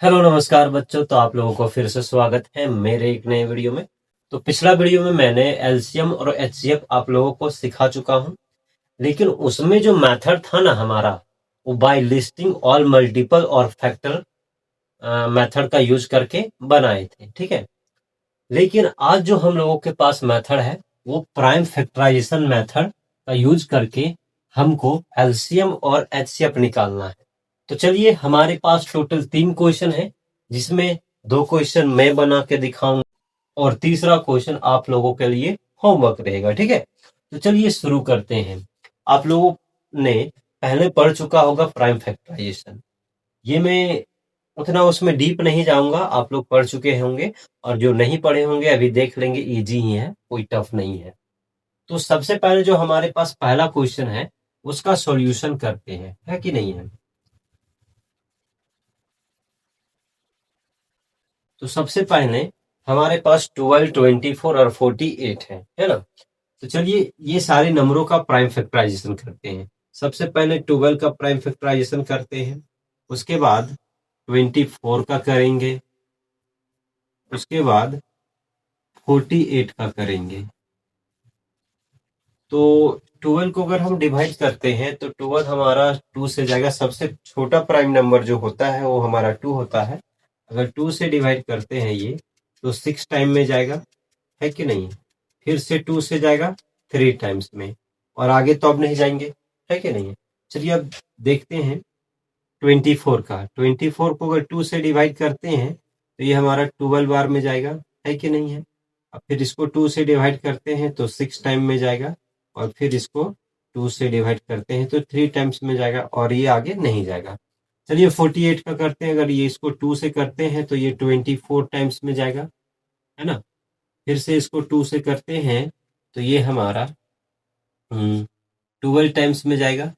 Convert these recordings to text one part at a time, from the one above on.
Hello नमस्कार बच्चों। तो आप लोगों को फिर से स्वागत है मेरे एक नए वीडियो में। तो पिछला वीडियो में मैंने एलसीएम और एचसीएफ आप लोगों को सिखा चुका हूं, लेकिन उसमें जो मेथड था ना हमारा, वो बाय लिस्टिंग ऑल मल्टीपल और फैक्टर मेथड का यूज करके बनाए थे। ठीक है, लेकिन आज जो हम लोगों के पास मेथड है वो प्राइम फैक्टराइजेशन मेथड का यूज करके हमको एलसीएम और एचसीएफ निकालना है। तो चलिए, हमारे पास टोटल 3 क्वेश्चन है, जिसमें 2 क्वेश्चन मैं बना के दिखाऊंगा और तीसरा क्वेश्चन आप लोगों के लिए होमवर्क रहेगा। ठीक है, तो चलिए शुरू करते हैं। आप लोगों ने पहले पढ़ चुका होगा प्राइम फैक्टराइजेशन। ये मैं उतना उसमें डीप नहीं जाऊंगा, आप लोग पढ़ चुके होंगे, और जो नहीं पढ़े होंगे अभी देख लेंगे, इजी ही है, कोई टफ नहीं है। तो सबसे पहले जो हमारे पास पहला क्वेश्चन है उसका सॉल्यूशन करते हैं, है कि नहीं है। तो सबसे पहले हमारे पास 12, 24 और 48 है ना। तो चलिए ये सारे नंबरों का प्राइम फैक्टराइजेशन करते हैं। सबसे पहले 12 का प्राइम फैक्टराइजेशन करते हैं, उसके बाद 24 का करेंगे, उसके बाद 48 का करेंगे। तो 12 को अगर हम डिवाइड करते हैं तो 12 हमारा 2 से जाएगा। सबसे छोटा प्राइम नंबर जो होता है वो हमारा 2 होता है। अगर 2 से डिवाइड करते हैं ये, तो 6 टाइम में जाएगा, है कि नहीं। फिर से 2 से जाएगा 3 टाइम्स में, और आगे तो अब नहीं जाएंगे, है कि नहीं। चलिए अब देखते हैं 24 का। 24 को अगर 2 से डिवाइड करते हैं तो ये हमारा 12 बार में जाएगा, है कि नहीं है। अब फिर इसको 2 से डिवाइड करते हैं तो 6 टाइम में जाएगा, और फिर इसको 2 से डिवाइड करते हैं तो 3 टाइम्स में जाएगा, और ये आगे नहीं जाएगा। चलिए 48 का करते हैं। अगर ये इसको 2 से करते हैं तो ये 24 टाइम्स में जाएगा, है ना। फिर से इसको 2 से करते हैं तो ये हमारा 12 टाइम्स में जाएगा।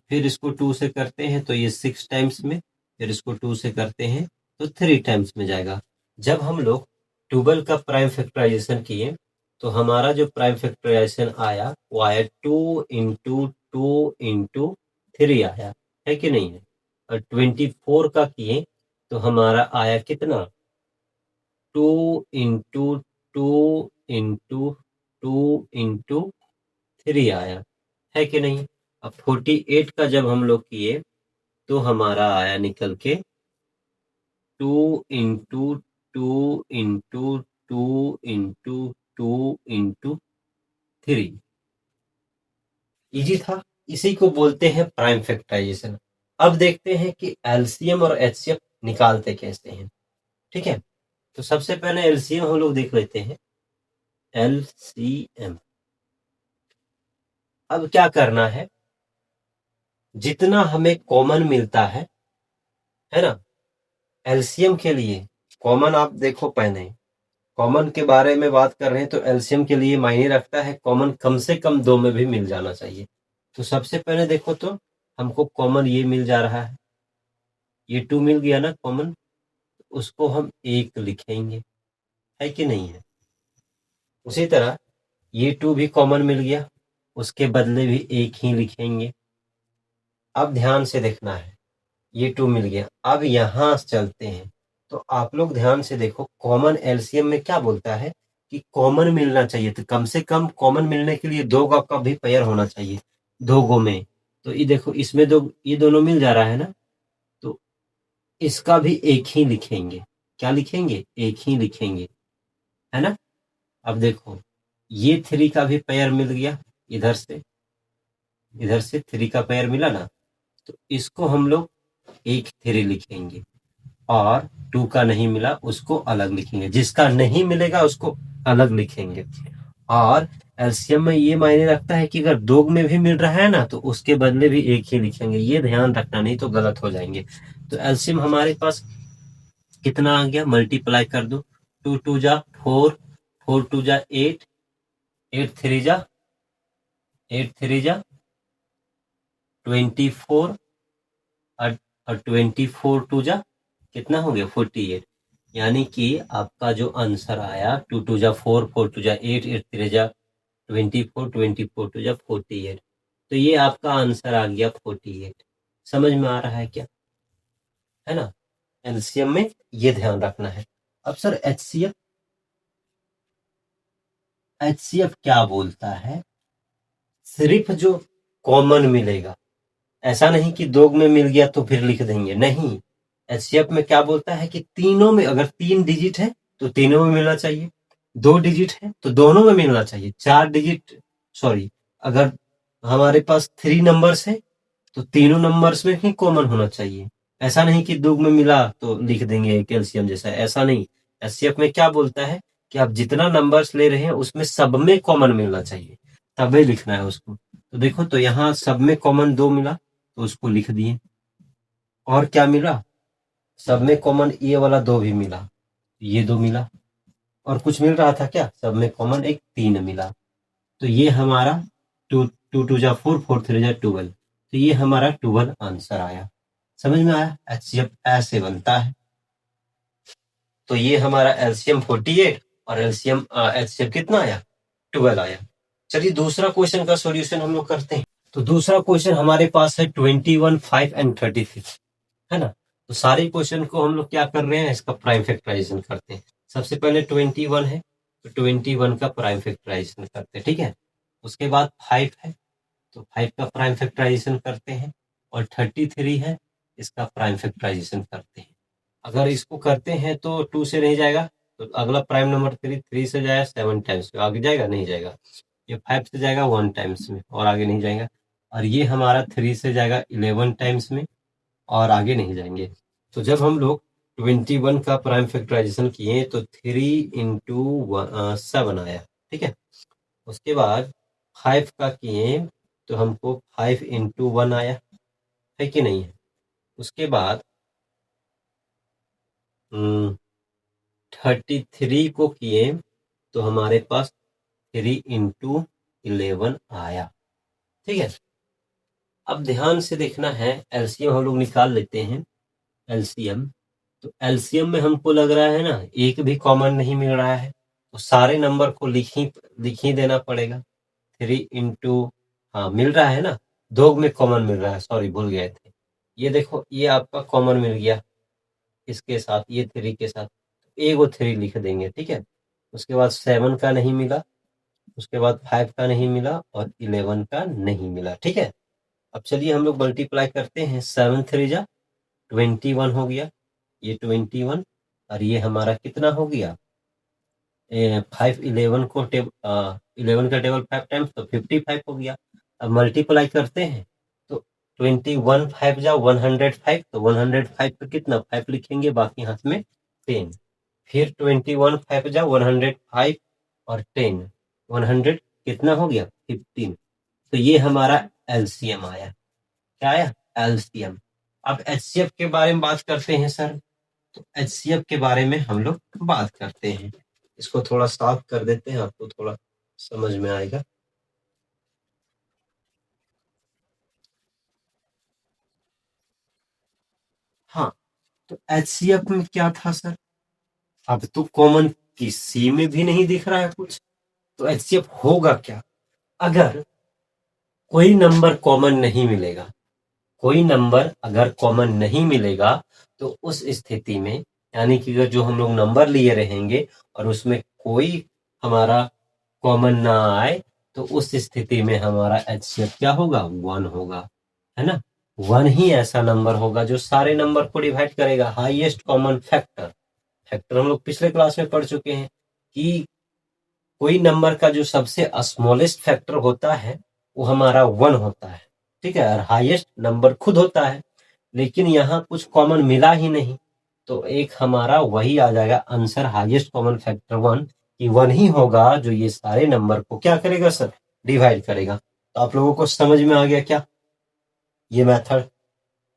फिर इसको 2 से करते हैं तो ये 6 टाइम्स में, फिर इसको 2 से करते हैं तो 3 टाइम्स में जाएगा। जब हम लोग 12 का प्राइम फैक्टराइजेशन किए तो हमारा जो प्राइम फैक्टराइजेशन आया वो आया 2 इंटू 2 इंटू 3 आया, है कि नहीं है। और 24 का किए तो हमारा आया कितना, 2 इंटू 2 इंटू 2 इंटू 3 आया, है कि नहीं। अब 48 का जब हम लोग किए तो हमारा आया निकल के 2 इंटू 2 इंटू 2 इंटू 3। इजी था, इसी को बोलते हैं प्राइम फैक्टराइजेशन। अब देखते हैं कि एलसीएम और एचसीएफ निकालते कैसे हैं। ठीक है, तो सबसे पहले एलसीएम हम लोग देख लेते हैं। एलसीएम, अब क्या करना है, जितना हमें कॉमन मिलता है ना। एलसीएम के लिए कॉमन आप देखो, पहले कॉमन के बारे में बात कर रहे हैं तो एलसीएम के लिए मायने रखता है कॉमन कम से कम 2 में भी मिल जाना चाहिए। तो सबसे पहले देखो तो हमको कॉमन ये मिल जा रहा है, ये 2 मिल गया ना कॉमन, उसको हम 1 लिखेंगे, है कि नहीं है। उसी तरह ये 2 भी कॉमन मिल गया, उसके बदले भी 1 ही लिखेंगे। अब ध्यान से देखना है, ये 2 मिल गया। अब यहाँ चलते हैं तो आप लोग ध्यान से देखो, कॉमन एलसीएम में क्या बोलता है कि कॉमन मिलना चाहिए। तो कम से कम कॉमन मिलने के लिए 2 का भी पेयर होना चाहिए, 2 गो में। तो ये देखो, इसमें दो, ये दोनों मिल जा रहा है ना, तो इसका भी 1 ही लिखेंगे। क्या लिखेंगे, 1 ही लिखेंगे, है ना। अब देखो, ये 3 का भी पेयर मिल गया, इधर से 3 का पेयर मिला ना, तो इसको हम लोग 1 3 लिखेंगे, और 2 का नहीं मिला उसको अलग लिखेंगे, जिसका नहीं मिलेगा उसको अलग लिखेंगे। और एलसीएम में ये मायने रखता है कि अगर 2 में भी मिल रहा है ना तो उसके बदले भी 1 ही लिखेंगे। ये ध्यान रखना, नहीं तो गलत हो जाएंगे। तो एलसीएम हमारे पास कितना आ गया, मल्टीप्लाई कर दो। 2 2 जा 4, 4 2 जा 8, 8 3 जा 24, और 24 2 जा कितना हो गया 48। यानी कि आपका जो आंसर आया 2 2 जा 4, 4 2 जा 8, 8 3 जा 24, 24 2 जा 48। तो ये आपका आंसर आ गया 48। समझ में आ रहा है क्या, है ना। एलसीएम में ये ध्यान रखना है। अब सर एचसीएफ क्या बोलता है, सिर्फ जो कॉमन मिलेगा, ऐसा नहीं कि दो में मिल गया तो फिर लिख देंगे, नहीं। एचसीएफ में क्या बोलता है कि तीनों में अगर 3 डिजिट है तो तीनों में मिलना चाहिए, 2 डिजिट है तो दोनों में मिलना चाहिए, 4 डिजिट सॉरी अगर हमारे पास 3 नंबर्स है तो तीनों नंबर्स में ही कॉमन होना चाहिए। ऐसा नहीं कि दो में मिला तो लिख देंगे कैल्शियम जैसा, ऐसा नहीं। एचसीएफ में क्या बोलता है कि आप जितना नंबर्स ले रहे हैं उसमें सब में कॉमन मिलना चाहिए, तभी लिखना है उसको। तो देखो, तो यहाँ सब में कॉमन 2 मिला तो उसको लिख दिए। और क्या मिला, सब में कॉमन ये वाला 2 भी मिला, ये 2 मिला। और कुछ मिल रहा था क्या, सब में कॉमन एक 3 मिला। तो ये हमारा 2 2 जा 4 4 3 जा 12, तो ये हमारा 12 आंसर आया। समझ में आया, एचसीएफ ऐसे बनता है। तो ये हमारा एलसीएम 48 और एलसीएम एचसीएफ कितना आया, 12 आया। चलिए दूसरा क्वेश्चन का सॉल्यूशन हम लोग करते हैं। तो दूसरा क्वेश्चन हमारे पास है 21, 5 एंड 36, है ना। तो सारे क्वेश्चन को हम लोग क्या कर रहे हैं, इसका प्राइम फैक्टराइजेशन करते हैं। सबसे पहले 21 है तो 21 का प्राइम फैक्टराइजेशन करते हैं, ठीक है। उसके बाद 5 है तो 5 का प्राइम फैक्टराइजेशन करते हैं, और 33 है इसका प्राइम फैक्टराइजेशन करते हैं। अगर इसको करते हैं तो 2 से नहीं जाएगा, तो अगला प्राइम नंबर 3 से जाएगा 7 टाइम्स में, आगे जाएगा नहीं जाएगा। ये 5 से जाएगा 1 टाइम्स में और आगे नहीं जाएगा। और ये हमारा 3 से जाएगा 11 टाइम्स में और आगे नहीं जाएंगे। तो जब हम लोग 21 का प्राइम फैक्टराइजेशन किए तो 3 × 7 आया, ठीक है। उसके बाद 5 का किए तो हमको 5 × 1 आया, है कि नहीं है। उसके बाद 33 को किए तो हमारे पास 3 × 11 आया, ठीक है। अब ध्यान से देखना है, एलसीएम हम लोग निकाल लेते हैं। एलसीएम, तो एलसीएम में हमको लग रहा है ना एक भी कॉमन नहीं मिल रहा है, तो सारे नंबर को लिख ही देना पड़ेगा। 3 × हाँ मिल रहा है ना, 2 में कॉमन मिल रहा है, सॉरी भूल गए थे। ये देखो, ये आपका कॉमन मिल गया इसके साथ, ये 3 के साथ, एगो 3 लिख देंगे, ठीक है। उसके बाद 7 का नहीं मिला, उसके बाद 5 का नहीं मिला और 11 का नहीं मिला, ठीक है। अब चलिए हम लोग मल्टीप्लाई करते हैं, 7 3 जा 21 हो गया, ये 21 और ये हमारा कितना हो गया 5 11 को 11 का टेबल 5 टाइम्स तो 55 हो गया। अब मल्टीप्लाई करते हैं तो 21 5 जा 105, तो 105 पे कितना 5 लिखेंगे, बाकी हाथ में 10, फिर 21 5 जा 105 और 10 100 कितना हो गया 15। तो ये हमारा एलसीएम आया, क्या आया एलसीएम। अब एचसीएफ के बारे में बात करते हैं सर, तो एचसीएफ के बारे में हम लोग बात करते हैं। इसको थोड़ा साफ कर देते हैं, आपको थोड़ा समझ में आएगा। हाँ, तो एचसीएफ में क्या था सर, अब तो कॉमन किसी में भी नहीं दिख रहा है कुछ, तो एचसीएफ होगा क्या, अगर कोई नंबर कॉमन नहीं मिलेगा, कोई नंबर अगर कॉमन नहीं मिलेगा तो उस स्थिति में, यानी कि अगर जो हम लोग नंबर लिए रहेंगे और उसमें कोई हमारा कॉमन ना आए, तो उस स्थिति में हमारा एचसीएफ क्या होगा 1 होगा, है ना। 1 ही ऐसा नंबर होगा जो सारे नंबर को डिवाइड करेगा, हाईएस्ट कॉमन फैक्टर। फैक्टर हम लोग पिछले क्लास में पढ़ चुके हैं कि कोई नंबर का जो सबसे स्मॉलेस्ट फैक्टर होता है वो हमारा 1 होता है, ठीक है, और हाईएस्ट नंबर खुद होता है। लेकिन यहाँ कुछ कॉमन मिला ही नहीं, तो एक हमारा वही आ जाएगा आंसर, हाईएस्ट कॉमन फैक्टर 1, कि 1 ही होगा जो ये सारे नंबर को क्या करेगा सर, डिवाइड करेगा। तो आप लोगों को समझ में आ गया क्या, ये मेथड,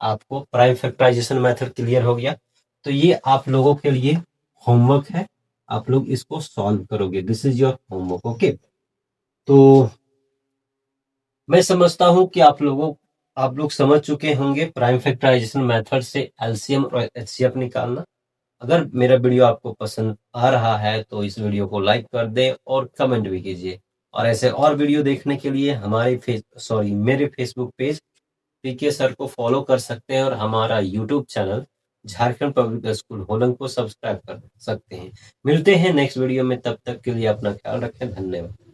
आपको प्राइम फैक्टराइजेशन मेथड क्लियर हो गया। तो ये आप लोगों के लिए होमवर्क है, आप लोग इसको सॉल्व करोगे, this is your homework, okay. तो मैं समझता हूं कि आप लोग समझ चुके होंगे प्राइम फैक्टराइजेशन मेथड से एलसीएम और एचसीएफ निकालना। अगर मेरा वीडियो आपको पसंद आ रहा है तो इस वीडियो को लाइक कर दें और कमेंट भी कीजिए, और ऐसे और वीडियो देखने के लिए मेरे फेसबुक पेज पीके सर को फॉलो कर सकते हैं, और हमारा YouTube channel Jharkhand public school होलन को सब्सक्राइब कर सकते हैं। मिलते हैं नेक्स्ट वीडियो में, तब तक के लिए अपना ख्याल रखें। धन्यवाद।